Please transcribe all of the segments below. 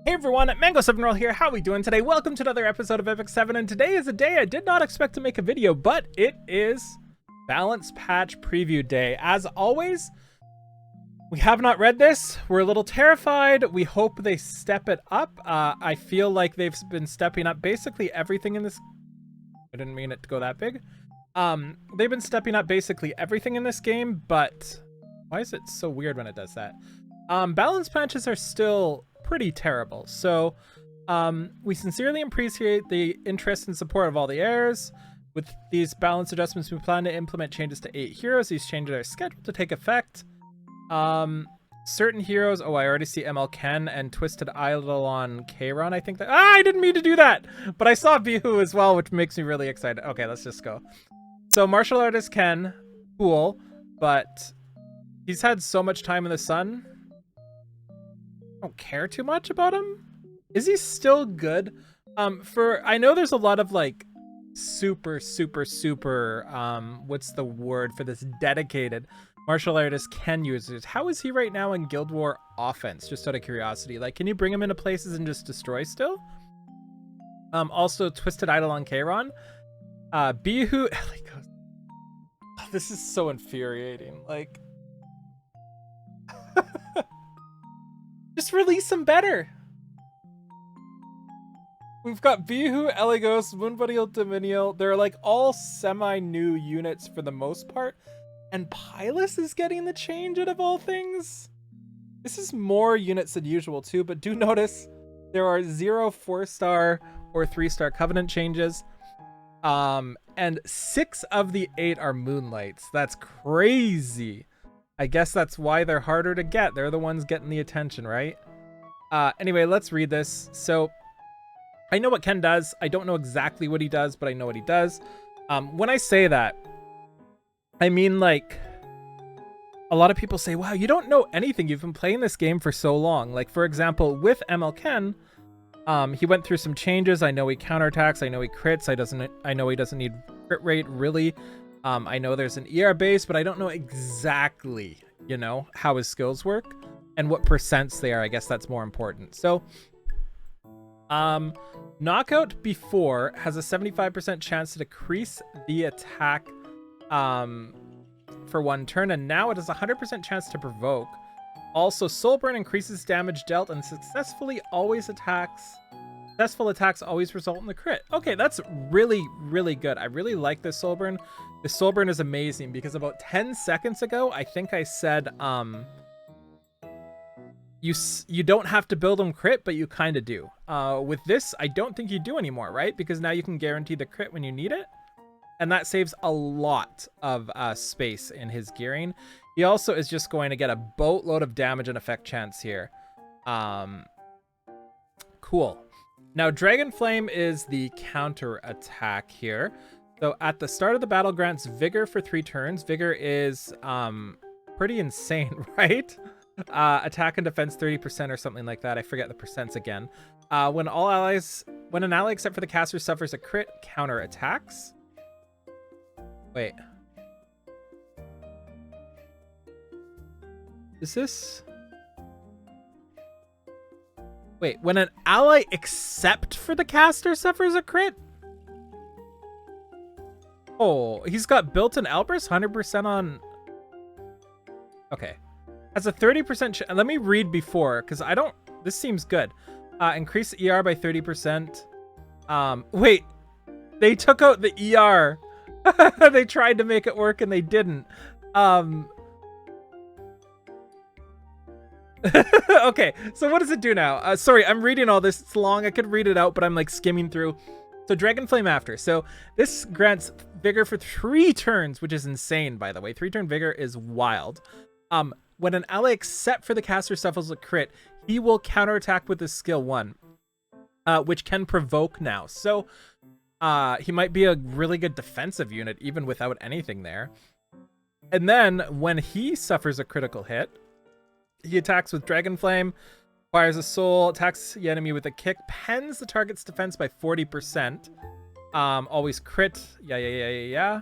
Hey everyone, Mango7Roll here. How are we doing today? Welcome to another episode of Epic 7, and today is a day I did not expect to make a video, but it is Balance Patch Preview Day. As always, we have not read this. We're a little terrified. We hope they step it up. I feel like they've been stepping up basically everything in this... I didn't mean it to go that big. They've been stepping up basically everything in this game, but why is it so weird when it does that? Balance patches are still pretty terrible. So we sincerely appreciate the interest and support of all the heirs. With these balance adjustments, we plan to implement changes to 8 heroes. These changes are scheduled to take effect. Certain heroes, oh, I already see ML Ken and Twisted Eidolon KRON. I think that, I didn't mean to do that, but I saw Bihu as well, which makes me really excited. Okay, let's just go. So martial artist Ken, cool, but he's had so much time in the sun. I don't care too much about him. Is he still good? I know there's a lot of like super what's the word for this, dedicated martial artist Ken users. How is he right now in Guild War offense, just out of curiosity? Like, can you bring him into places and just destroy still? Also Twisted Eidolon KRON, Bihu, Eligos. Oh, this is so infuriating. Like, just release them better. We've got Bihu, Eligos, Moonbuddy, Dominial. They're like all semi-new units for the most part. And Pylus is getting the change out of all things. This is more units than usual too, but do notice there are 0 4-star or 3-star Covenant changes. And 6 of the 8 are Moonlights. That's crazy. I guess that's why they're harder to get. They're the ones getting the attention, right? Anyway, let's read this. So I know what Ken does. I don't know exactly what he does, but I know what he does. When I say that, I mean, like, a lot of people say, wow, you don't know anything. You've been playing this game for so long. Like, for example, with ML Ken, he went through some changes. I know he counterattacks. I know he crits. I know he doesn't need crit rate, really. I know there's an ER base, but I don't know exactly, you know, how his skills work and what percents they are. I guess that's more important. So, Knockout before has a 75% chance to decrease the attack for 1 turn, and now it has a 100% chance to provoke. Also, Soul Burn increases damage dealt and successful attacks always result in the crit. Okay, that's really good. I really like this Soul Burn. This Soul Burn is amazing because about 10 seconds ago, I think I said you don't have to build them crit, but you kind of do. With this, I don't think you do anymore, right? Because now you can guarantee the crit when you need it. And that saves a lot of space in his gearing. He also is just going to get a boatload of damage and effect chance here. Cool. Now, Dragon Flame is the counter attack here. So at the start of the battle grants Vigor for 3 turns. Vigor is pretty insane, right? Attack and defense 30% or something like that. I forget the percents again. When an ally except for the caster suffers a crit, counter attacks. Wait. Is this? Wait, when an ally except for the caster suffers a crit? Oh, he's got built-in Elbrus, 100% on... Okay. Has a 30%... Let me read before, because I don't... This seems good. Increase the ER by 30%. Wait. They took out the ER. They tried to make it work and they didn't. Okay, so what does it do now? Sorry, I'm reading all this. It's long. I could read it out, but I'm like skimming through. So Dragon Flame after. So this grants Vigor for 3 turns, which is insane, by the way. 3-turn Vigor is wild. When an ally except for the caster suffers a crit, he will counterattack with his skill 1, which can provoke now. So he might be a really good defensive unit even without anything there. And then when he suffers a critical hit, he attacks with Dragon Flame, fires a soul, attacks the enemy with a kick, pens the target's defense by 40%. Always crit. Yeah.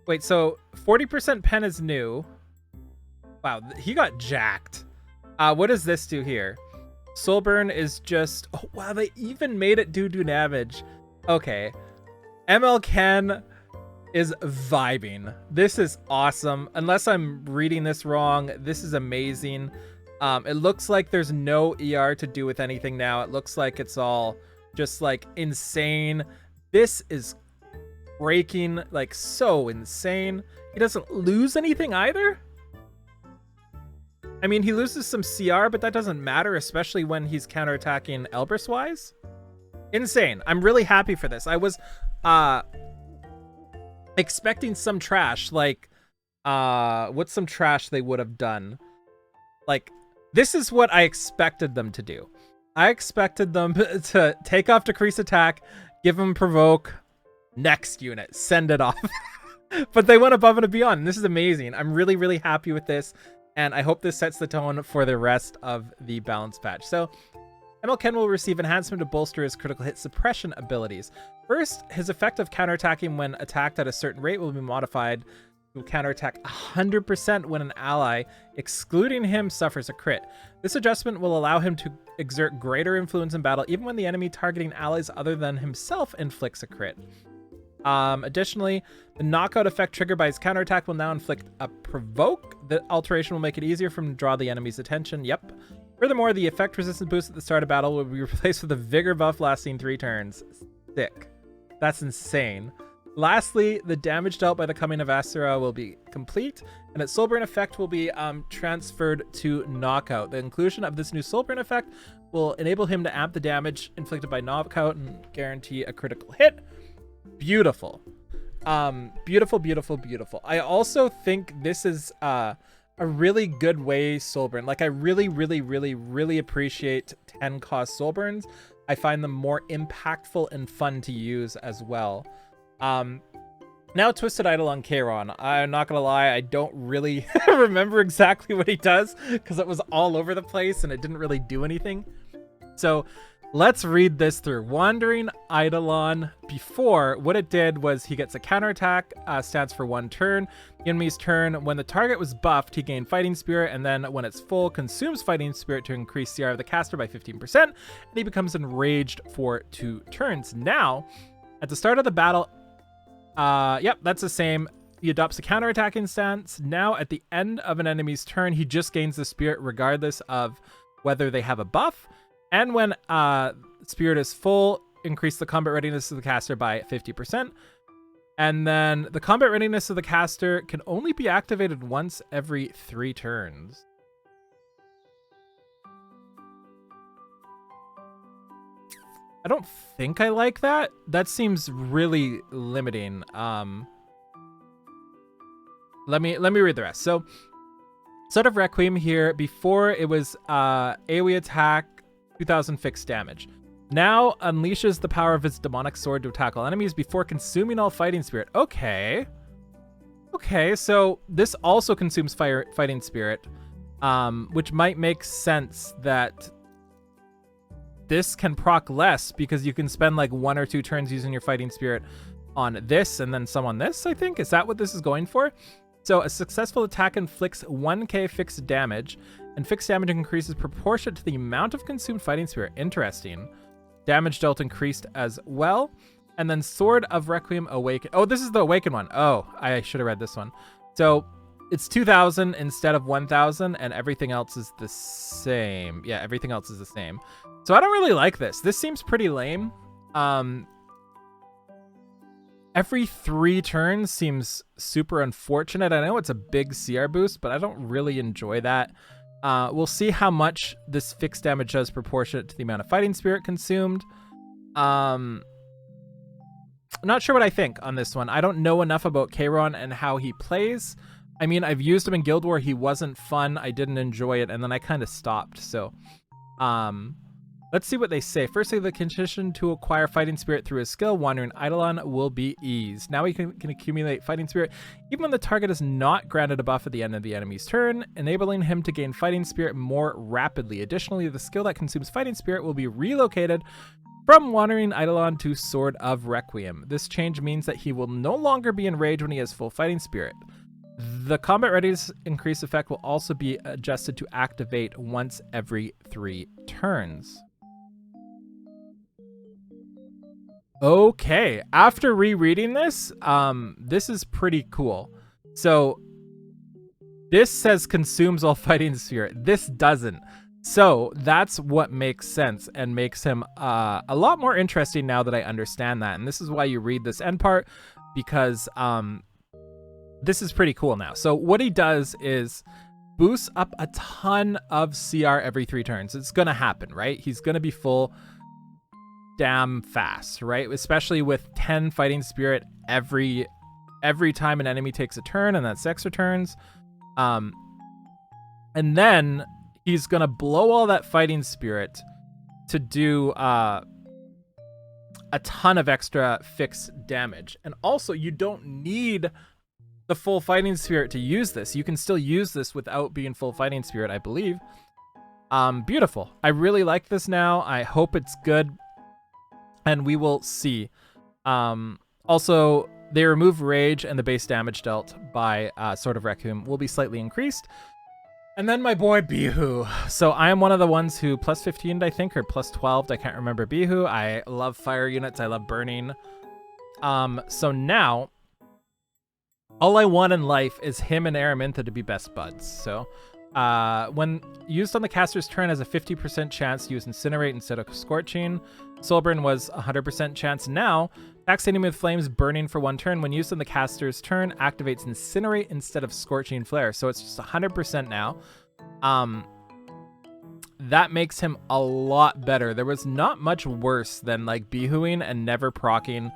Wait, so 40% pen is new. Wow, he got jacked. What does this do here? Soul Burn is just... Oh, wow, they even made it do damage. Okay. ML Ken is vibing. This is awesome. Unless I'm reading this wrong, this is amazing. It looks like there's no ER to do with anything now. It looks like it's all just like insane. This is breaking, like so insane. He doesn't lose anything either. I mean, he loses some CR, but that doesn't matter, especially when he's counterattacking Elbrus-wise. Insane. I'm really happy for this. I was expecting some trash, like what's some trash they would have done? Like, this is what I expected them to do. I expected them to take off Decrease Attack, give him Provoke, next unit, send it off. But they went above and beyond, and this is amazing. I'm really, really happy with this, and I hope this sets the tone for the rest of the balance patch. So, ML Ken will receive enhancement to bolster his critical hit suppression abilities. First, his effect of counterattacking when attacked at a certain rate will be modified to counterattack 100% when an ally, excluding him, suffers a crit. This adjustment will allow him to exert greater influence in battle even when the enemy targeting allies other than himself inflicts a crit. Additionally, the knockout effect triggered by his counterattack will now inflict a provoke. The alteration will make it easier for him to draw the enemy's attention. Yep. Furthermore, the effect resistance boost at the start of battle will be replaced with a vigor buff lasting 3 turns. Sick. That's insane. Lastly, the damage dealt by the coming of Asura will be complete, and its Soulburn effect will be transferred to Knockout. The inclusion of this new Soulburn effect will enable him to amp the damage inflicted by Knockout and guarantee a critical hit. Beautiful. Beautiful, beautiful, beautiful. I also think this is a really good way Soulburn. Like, I really, really, really, really appreciate 10 cost Soulburns. I find them more impactful and fun to use as well. Now Twisted Eidolon KRON. I'm not gonna lie, I don't really remember exactly what he does because it was all over the place and it didn't really do anything. So let's read this through. Wandering Eidolon, before, what it did was he gets a counterattack, stands for 1 turn. The enemy's turn, when the target was buffed, he gained Fighting Spirit, and then when it's full, consumes Fighting Spirit to increase CR of the caster by 15%, and he becomes enraged for 2 turns. Now, at the start of the battle, yep, that's the same. He adopts a counterattacking stance. Now, at the end of an enemy's turn, he just gains the Spirit regardless of whether they have a buff. And when Spirit is full, increase the combat readiness of the caster by 50%. And then the combat readiness of the caster can only be activated once every 3 turns. I don't think I like that. That seems really limiting. Let me read the rest. So, Sword of Requiem here, before it was AoE attack, 2000 fixed damage. Now unleashes the power of its demonic sword to attack all enemies before consuming all Fighting Spirit. Okay. Okay, so this also consumes Fighting Spirit, which might make sense that this can proc less because you can spend like 1 or 2 turns using your Fighting Spirit on this and then some on this, I think. Is that what this is going for? So a successful attack inflicts 1k fixed damage, and fixed damage increases proportionate to the amount of consumed Fighting Spirit. Interesting. Damage dealt increased as well. And then Sword of Requiem Awaken. Oh, this is the Awaken one. Oh, I should have read this one. So it's 2000 instead of 1000, and everything else is the same. Yeah, everything else is the same. So I don't really like this. This seems pretty lame. Every 3 turns seems super unfortunate. I know it's a big CR boost, but I don't really enjoy that. We'll see how much this fixed damage does proportionate to the amount of Fighting Spirit consumed. Not sure what I think on this one. I don't know enough about KRON and how he plays. I mean, I've used him in Guild War. He wasn't fun. I didn't enjoy it, and then I kind of stopped. So, let's see what they say. Firstly, the condition to acquire Fighting Spirit through his skill, Wandering Eidolon, will be eased. Now he can accumulate Fighting Spirit even when the target is not granted a buff at the end of the enemy's turn, enabling him to gain Fighting Spirit more rapidly. Additionally, the skill that consumes Fighting Spirit will be relocated from Wandering Eidolon to Sword of Requiem. This change means that he will no longer be enraged when he has full Fighting Spirit. The combat readiness increase effect will also be adjusted to activate once every 3 turns. Okay, after rereading this, this is pretty cool. So this says consumes all fighting spirit. This doesn't. So that's what makes sense and makes him a lot more interesting now that I understand that. And this is why you read this end part, because this is pretty cool now. So what he does is boosts up a ton of CR every 3 turns. It's going to happen, right? He's going to be full damn fast, right? Especially with 10 fighting spirit every time an enemy takes a turn, and that's extra turns. And then he's going to blow all that fighting spirit to do a ton of extra fixed damage. And also, you don't need the full fighting spirit to use this. You can still use this without being full fighting spirit, I believe. Beautiful. I really like this now. I hope it's good, and we will see. Also, they remove rage, and the base damage dealt by Sword of Requiem will be slightly increased. And then my boy Bihu. So I am one of the ones who plus 15'd, I think, or plus 12'd. I can't remember Bihu. I love fire units. I love burning. So now, all I want in life is him and Araminta to be best buds. So when used on the caster's turn, has a 50% chance to use Incinerate instead of Scorching. Soulburn was 100% chance. Now, attacks enemy with flames burning for 1 turn. When used on the caster's turn, activates Incinerate instead of Scorching Flare. So it's just 100% now. That makes him a lot better. There was not much worse than like Bihuing and never proccing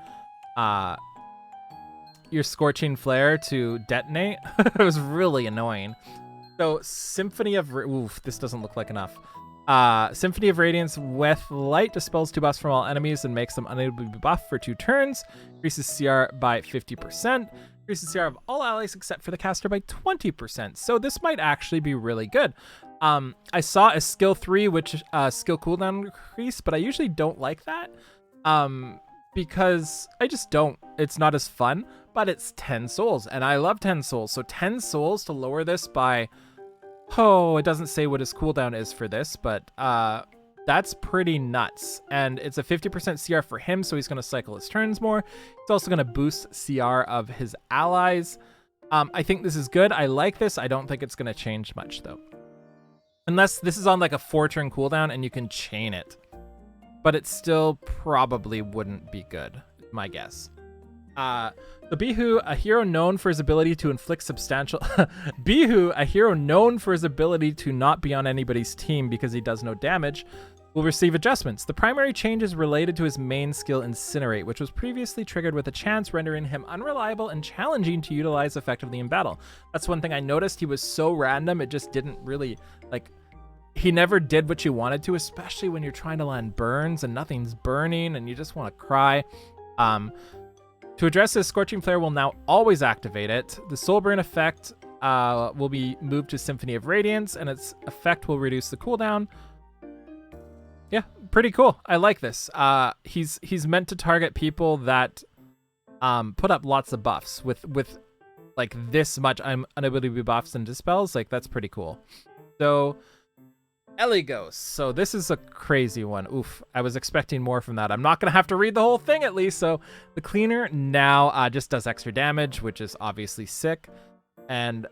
your Scorching Flare to detonate. It was really annoying. So Symphony of... Oof, this doesn't look like enough. Symphony of Radiance with Light dispels 2 buffs from all enemies and makes them unable to be buffed for 2 turns. Increases CR by 50%. Increases CR of all allies except for the caster by 20%. So this might actually be really good. I saw a skill 3, which skill cooldown increase, but I usually don't like that. Because I just don't. It's not as fun, but it's 10 souls, and I love 10 souls. So 10 souls to lower this by... Oh, it doesn't say what his cooldown is for this, but that's pretty nuts. And it's a 50% CR for him, so he's going to cycle his turns more. He's also going to boost CR of his allies. I think this is good. I like this. I don't think it's going to change much, though. Unless this is on like a 4-turn cooldown and you can chain it. But it still probably wouldn't be good, my guess. The Bihu, a hero known for his ability to inflict substantial... Bihu, a hero known for his ability to not be on anybody's team because he does no damage, will receive adjustments. The primary change is related to his main skill, Incinerate, which was previously triggered with a chance, rendering him unreliable and challenging to utilize effectively in battle. That's one thing I noticed. He was so random, it just didn't really, like... He never did what you wanted to, especially when you're trying to land burns and nothing's burning and you just want to cry. To address this, Scorching Flare will now always activate it. The Soulburn effect will be moved to Symphony of Radiance, and its effect will reduce the cooldown. Yeah, pretty cool. I like this. He's meant to target people that put up lots of buffs with like this much unable to be buffs and dispels. Like, that's pretty cool. So... Eligos. So this is a crazy one. Oof, I was expecting more from that. I'm not going to have to read the whole thing at least. So the Cleaner now just does extra damage, which is obviously sick. And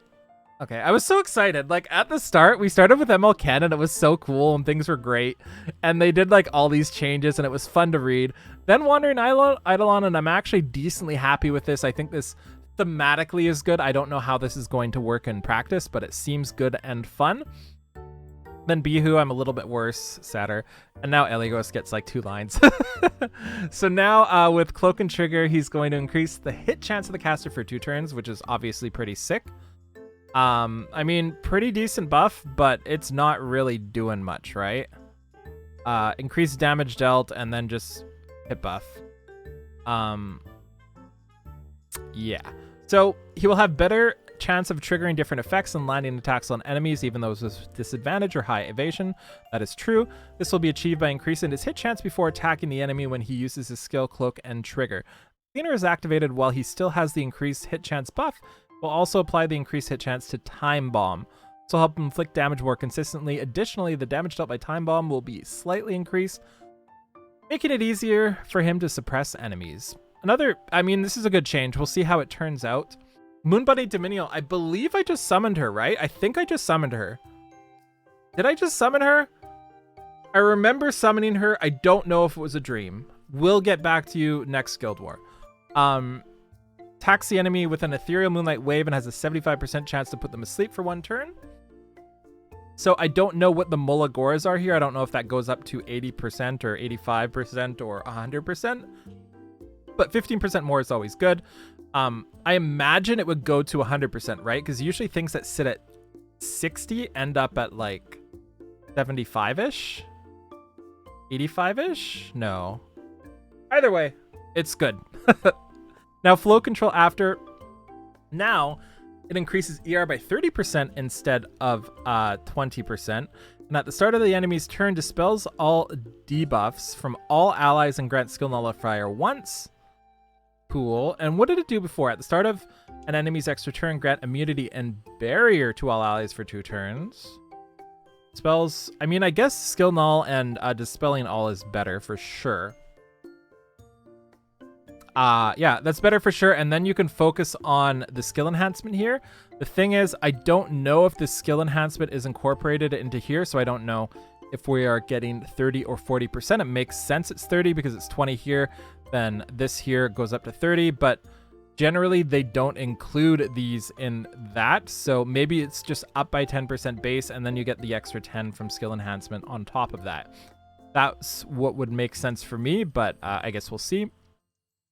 okay, I was so excited. Like at the start, we started with ML Ken and it was so cool and things were great. And they did like all these changes and it was fun to read. Then Wandering Eidolon, and I'm actually decently happy with this. I think this thematically is good. I don't know how this is going to work in practice, but it seems good and fun. Then Bihu, I'm a little bit worse, sadder. And now Eligos gets like 2 lines. So now with Cloak and Trigger, he's going to increase the hit chance of the caster for 2 turns, which is obviously pretty sick. I mean, pretty decent buff, but it's not really doing much, right? Increased damage dealt and then just hit buff. Yeah. So he will have better chance of triggering different effects and landing attacks on enemies, even those with disadvantage or high evasion. That is true. This will be achieved by increasing his hit chance before attacking the enemy when he uses his skill Cloak and Trigger. Cleaner is activated while he still has the increased hit chance buff. Will also apply the increased hit chance to Time Bomb. This will help inflict damage more consistently. Additionally, the damage dealt by Time Bomb will be slightly increased, making it easier for him to suppress enemies. I mean, this is a good change. We'll see how it turns out. Moon Bunny Dominion, I believe I just summoned her, right? I think I just summoned her. Did I just summon her? I remember summoning her. I don't know if it was a dream. We'll get back to you next Guild War. Attacks the enemy with an ethereal moonlight wave and has a 75% chance to put them asleep for 1 turn. So I don't know what the Molagoras are here. I don't know if that goes up to 80% or 85% or 100%. But 15% more is always good. I imagine it would go to 100%, right? Because usually things that sit at 60 end up at like 75-ish? 85-ish? No. Either way, it's good. Now, flow control after. Now, it increases ER by 30% instead of 20%. And at the start of the enemy's turn, dispels all debuffs from all allies and grants skill nullifier once. Cool. And what did it do before? At the start of an enemy's extra turn, grant immunity and barrier to all allies for 2 turns. Spells, I mean, I guess skill null and dispelling all is better for sure. Yeah, that's better for sure. And then you can focus on the skill enhancement here. The thing is, I don't know if the skill enhancement is incorporated into here, so I don't know if we are getting 30 or 40%. It makes sense it's 30 because it's 20 here. Then this here goes up to 30, but generally they don't include these in that. So maybe it's just up by 10% base, and then you get the extra 10 from skill enhancement on top of that. That's what would make sense for me, but I guess we'll see.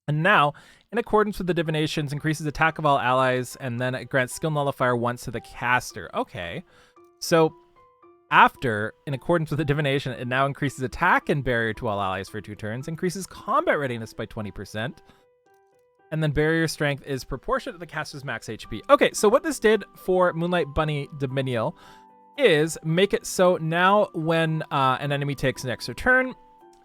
And now, in accordance with the divinations, increases attack of all allies, and then it grants skill nullifier once to the caster. Okay. So after, in accordance with the divination, it now increases attack and barrier to all allies for 2 turns, increases combat readiness by 20%, and then barrier strength is proportionate to the caster's max HP. Okay, so what this did for Moonlight Bunny Dominion is make it so now when an enemy takes an extra turn,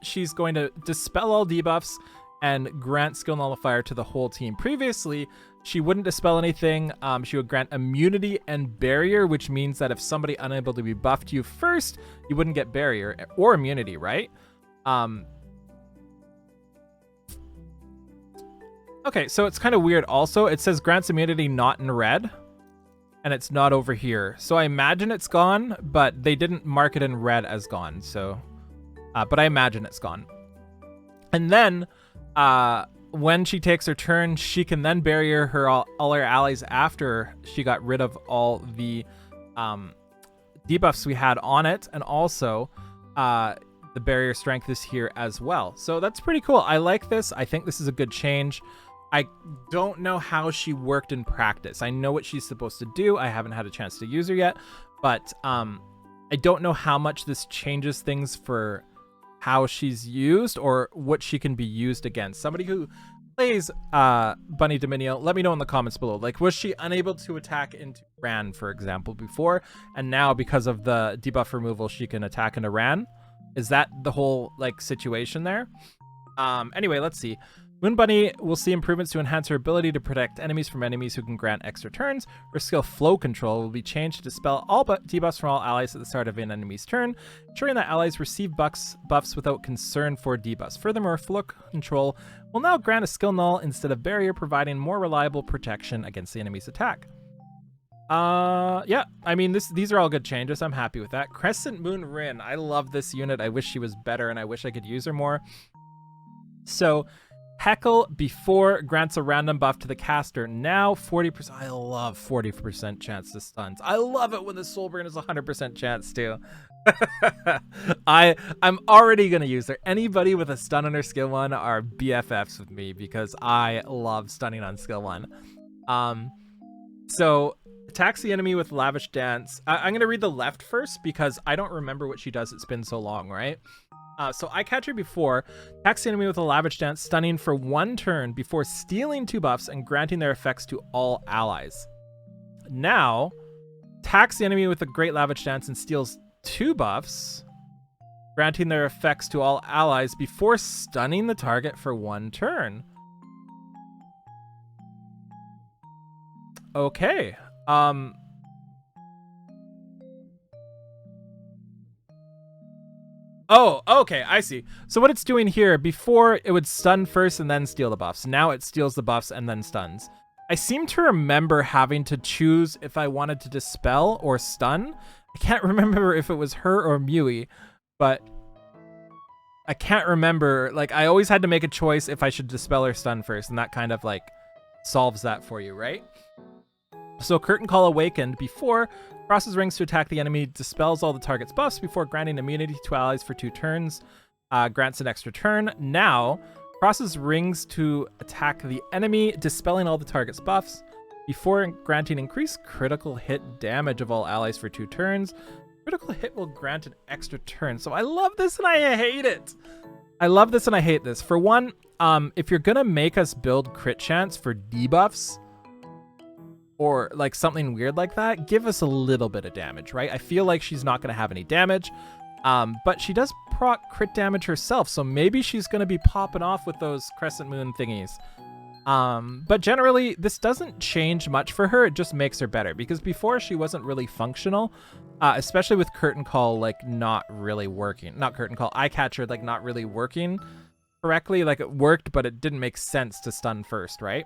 she's going to dispel all debuffs and grant skill nullifier to the whole team. Previously, she wouldn't dispel anything. She would grant immunity and barrier, which means that if somebody unable to be buffed you first, you wouldn't get barrier or immunity, right? Okay, so it's kind of weird also. It says grants immunity not in red, and it's not over here. So I imagine it's gone, but they didn't mark it in red as gone. So, but I imagine it's gone. And then when she takes her turn, she can then barrier all her allies after she got rid of all the debuffs we had on it, and also the barrier strength is here as well. So that's pretty cool. I like this. I think this is a good change. I don't know how she worked in practice. I know what she's supposed to do. I haven't had a chance to use her yet, but I don't know how much this changes things for how she's used or what she can be used against. Somebody who plays Bunny Dominion, let me know in the comments below. Like, was she unable to attack into Ran, for example, before, and now because of the debuff removal, she can attack into Ran? Is that the whole like situation there? Anyway, let's see. Moon Bunny will see improvements to enhance her ability to protect enemies from enemies who can grant extra turns. Her skill Flow Control will be changed to dispel all debuffs from all allies at the start of an enemy's turn, ensuring that allies receive buffs without concern for debuffs. Furthermore, Flow Control will now grant a skill null instead of barrier, providing more reliable protection against the enemy's attack. Yeah, I mean, these are all good changes. I'm happy with that. Crescent Moon Rin. I love this unit. I wish she was better, and I wish I could use her more. So, Heckle before grants a random buff to the caster. Now 40%. I love 40% chance to stuns. I love it when the soul burn is 100% chance too. I'm already gonna use her. Anybody with a stun on her skill 1 are BFFs with me because I love stunning on skill 1. So attacks the enemy with lavish dance. I'm gonna read the left first because I don't remember what she does. It's been so long, right? So I catch her before, attacks the enemy with a lavish dance, stunning for 1 turn before stealing 2 buffs and granting their effects to all allies. Now, attacks the enemy with a great lavish dance and steals 2 buffs, granting their effects to all allies before stunning the target for 1 turn. Okay. Oh, okay, I see. So what it's doing here, before it would stun first and then steal the buffs. Now it steals the buffs and then stuns. I seem to remember having to choose if I wanted to dispel or stun. I can't remember if it was her or Mui, but I can't remember. Like, I always had to make a choice if I should dispel or stun first, and that kind of like solves that for you, right? So Curtain Call Awakened before crosses rings to attack the enemy, dispels all the target's buffs before granting immunity to allies for 2 turns, grants an extra turn. Now crosses rings to attack the enemy, dispelling all the target's buffs before granting increased critical hit damage of all allies for 2 turns. Critical hit will grant an extra turn. So I love this and I hate it. I love this and I hate this. For one, if you're gonna make us build crit chance for debuffs or like something weird like that, give us a little bit of damage, right? I feel like she's not gonna have any damage, but she does proc crit damage herself, so maybe she's gonna be popping off with those Crescent Moon thingies. But generally, this doesn't change much for her. It just makes her better, because before she wasn't really functional, especially with Curtain Call like not really working. Not Curtain Call, Eye Catcher like not really working correctly. Like it worked, but it didn't make sense to stun first, right?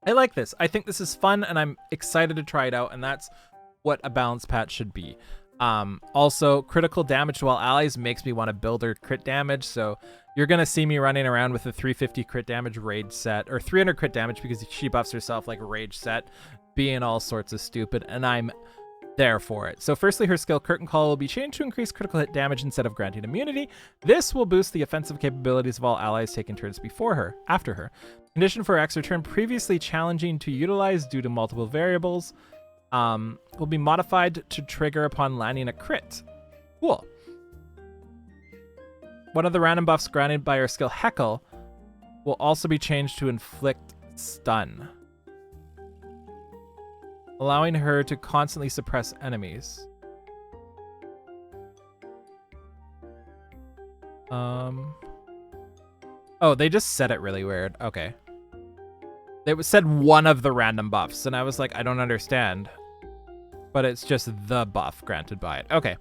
I like this. I think this is fun, and I'm excited to try it out, and that's what a balanced patch should be. Also, critical damage to all allies makes me want to build her crit damage, so you're going to see me running around with a 350 crit damage rage set, or 300 crit damage because she buffs herself like rage set, being all sorts of stupid, and I'm there for it. So firstly, her skill Curtain Call will be changed to increase critical hit damage instead of granting immunity. This will boost the offensive capabilities of all allies taking turns after her. Condition for extra turn previously challenging to utilize due to multiple variables will be modified to trigger upon landing a crit. Cool. One of the random buffs granted by her skill Heckle will also be changed to inflict stun, allowing her to constantly suppress enemies. Oh, they just said it really weird. Okay. They said one of the random buffs, and I was like, I don't understand. But it's just the buff granted by it. Okay.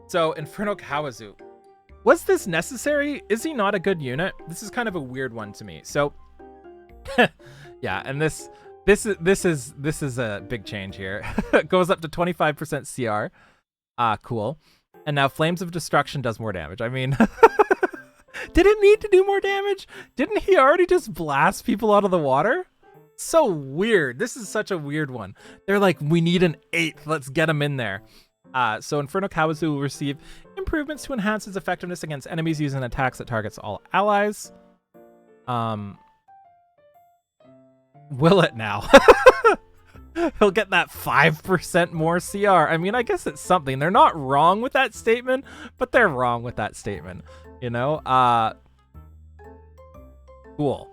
So, Inferno Kawazu. Was this necessary? Is he not a good unit? This is kind of a weird one to me. So, yeah, and this is a big change here. It goes up to 25% CR. Cool. And now Flames of Destruction does more damage. I mean, did it need to do more damage? Didn't he already just blast people out of the water? So weird. This is such a weird one. They're like, we need an 8th. Let's get him in there. So Inferno Kawazu will receive improvements to enhance its effectiveness against enemies using attacks that targets all allies. Will it now? He'll get that 5% more CR. I mean, I guess it's something. They're not wrong with that statement, but they're wrong with that statement. You know? Cool.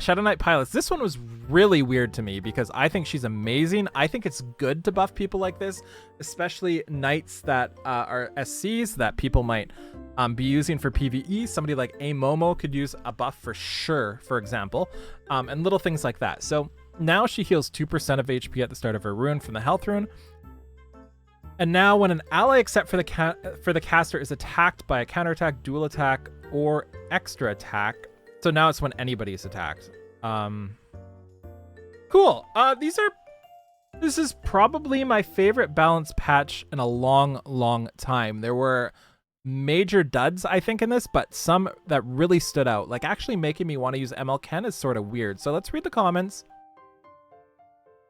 Shadow Knight Pilots. This one was really weird to me because I think she's amazing. I think it's good to buff people like this, especially knights that are SCs that people might be using for PvE. Somebody like A Momo could use a buff for sure, for example, and little things like that. So now she heals 2% of HP at the start of her rune from the health rune. And now when an ally except for the caster is attacked by a counterattack, dual attack, or extra attack. So now it's when anybody is attacked. Cool. This is probably my favorite balance patch in a long, long time. There were major duds, I think, in this, but some that really stood out. Like actually making me want to use ML Ken is sort of weird. So let's read the comments.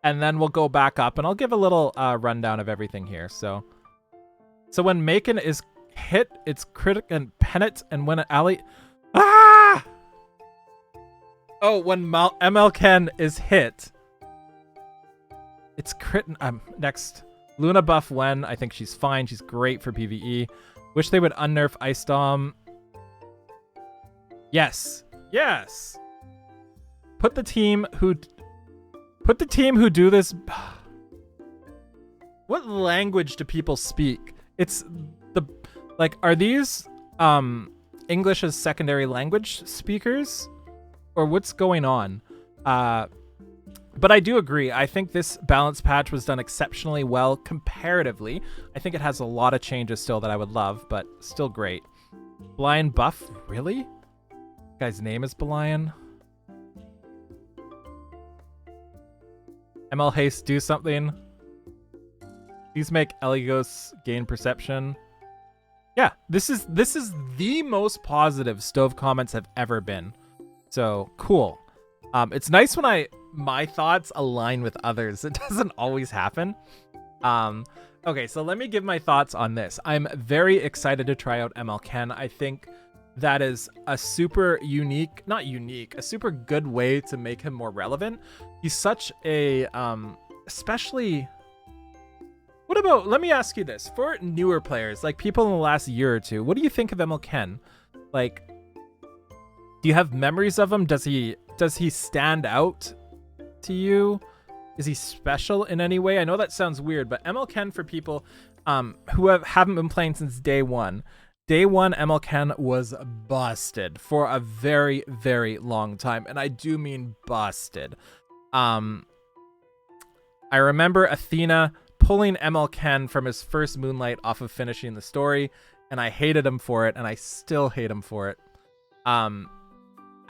And then we'll go back up and I'll give a little rundown of everything here. So when Maken is hit, it's critic and pennant, and when an ally... Ah! Oh, when ML Ken is hit, it's crit. Next, Luna buff Wen. I think she's fine. She's great for PvE. Wish they would unnerf Ice Dom. Yes. Yes. Put the team who do this. What language do people speak? It's are these English as secondary language speakers? Or what's going on? But I do agree. I think this balance patch was done exceptionally well comparatively. I think it has a lot of changes still that I would love, but still great. Blind buff? Really? Guy's name is Belian. ML Haste, do something. Please make Eligos gain perception. Yeah, this is the most positive Stove comments have ever been. So cool. It's nice when my thoughts align with others. It doesn't always happen. Okay, so let me give my thoughts on this. I'm very excited to try out ML Ken. I think that is a super unique, not unique, a super good way to make him more relevant. He's such a, especially, what about, let me ask you this. For newer players, like people in the last year or two, what do you think of ML Ken? Like, do you have memories of him? Does he stand out to you? Is he special in any way? I know that sounds weird, but ML Ken, for people who haven't been playing since day one ML Ken was busted for a very, very long time, and I do mean busted. I remember Athena pulling ML Ken from his first Moonlight off of finishing the story, and I hated him for it, and I still hate him for it.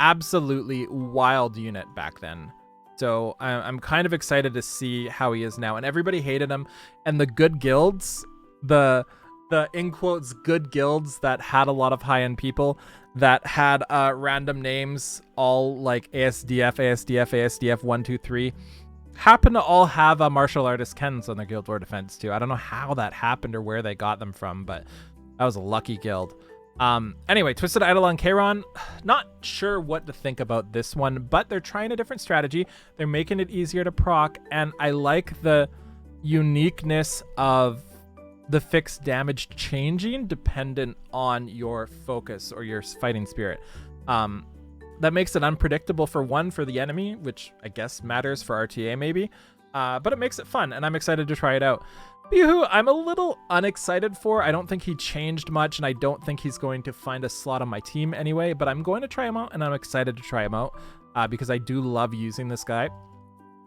Absolutely wild unit back then. So I'm kind of excited to see how he is now. And everybody hated him. And the good guilds, the in quotes good guilds that had a lot of high-end people that had random names, all like ASDF 1, 2, 3, happen to all have a martial artist Kens on their Guild War Defense too. I don't know how that happened or where they got them from, but that was a lucky guild. Anyway, Twisted Eidolon KRON, not sure what to think about this one, but they're trying a different strategy. They're making it easier to proc, and I like the uniqueness of the fixed damage changing dependent on your focus or your fighting spirit. That makes it unpredictable for the enemy, which I guess matters for RTA maybe, but it makes it fun, and I'm excited to try it out. Bihu, I'm a little unexcited for. I don't think he changed much, and I don't think he's going to find a slot on my team anyway, but I'm going to try him out, and I'm excited to try him out because I do love using this guy.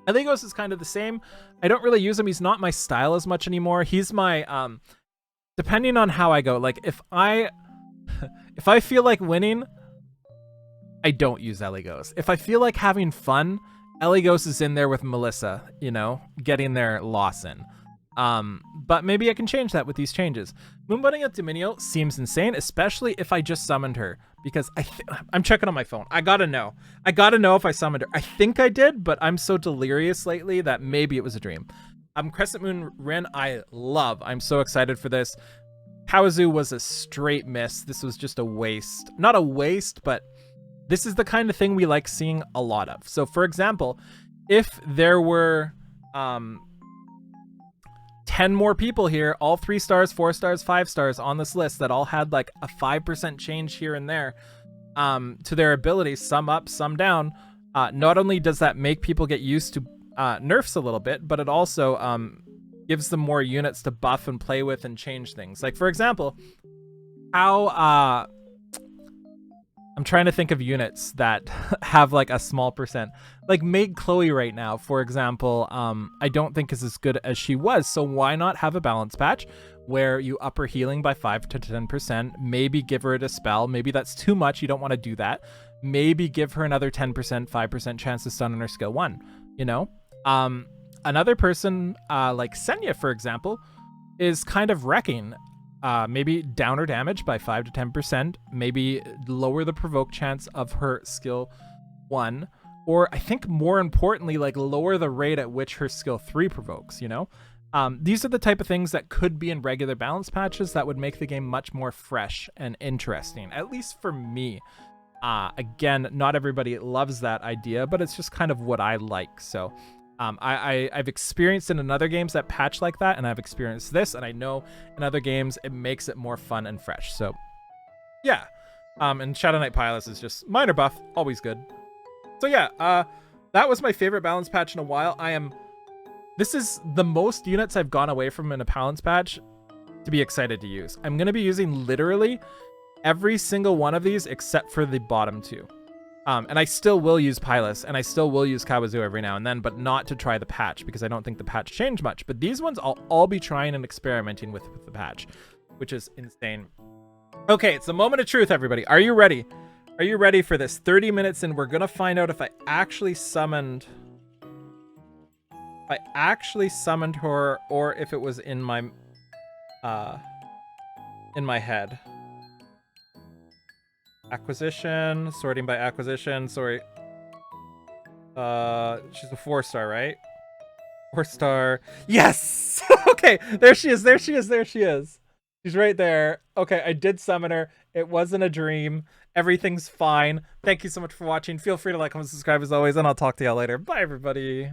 Eligos is kind of the same. I don't really use him. He's not my style as much anymore. He's my, depending on how I go, like if I feel like winning, I don't use Eligos. If I feel like having fun, Eligos is in there with Melissa, you know, getting their loss in. But maybe I can change that with these changes. Moonbutting at Dominio seems insane, especially if I just summoned her, because I'm checking on my phone. I gotta know if I summoned her. I think I did, but I'm so delirious lately that maybe it was a dream. Crescent Moon Rin, I'm so excited for this. Kawazu was a straight miss. This was just a waste. Not a waste, but this is the kind of thing we like seeing a lot of. So for example, if there were 10 more people here, all 3 stars, 4 stars, 5 stars on this list that all had like a 5% change here and there to their abilities, some up, some down, not only does that make people get used to nerfs a little bit, but it also gives them more units to buff and play with and change things. Like for example, how I'm trying to think of units that have like a small percent. Like Maid Chloe right now, for example, I don't think is as good as she was. So why not have a balance patch where you up her healing by 5 to 10%, maybe give her a dispel. Maybe that's too much. You don't want to do that. Maybe give her another 10%, 5% chance to stun on her skill 1, you know? Another person like Senya, for example, is kind of wrecking. Maybe down her damage by 5 to 10%, maybe lower the provoke chance of her skill 1, or I think more importantly, like lower the rate at which her skill 3 provokes, you know? These are the type of things that could be in regular balance patches that would make the game much more fresh and interesting, at least for me. Again, not everybody loves that idea, but it's just kind of what I like. So I've experienced in other games that patch like that, and I've experienced this, and I know in other games it makes it more fun and fresh. So yeah, and Shadow Knight Pilot is just minor buff, always good. So yeah, that was my favorite balance patch in a while. This is the most units I've gone away from in a balance patch to be excited to use. I'm going to be using literally every single one of these except for the bottom 2. And I still will use Pylus, and I still will use Kawazu every now and then, but not to try the patch, because I don't think the patch changed much. But these ones I'll all be trying and experimenting with the patch, which is insane. Okay, it's the moment of truth, everybody. Are you ready? Are you ready for this? 30 minutes in, we're going to find out if I actually summoned... her, or if it was in my head. Acquisition, sorting by acquisition, sorry. She's a 4-star, right? 4-star. Yes! Okay, there she is, there she is, there she is. She's right there. Okay, I did summon her. It wasn't a dream. Everything's fine. Thank you so much for watching. Feel free to like, comment, subscribe as always, and I'll talk to y'all later. Bye, everybody.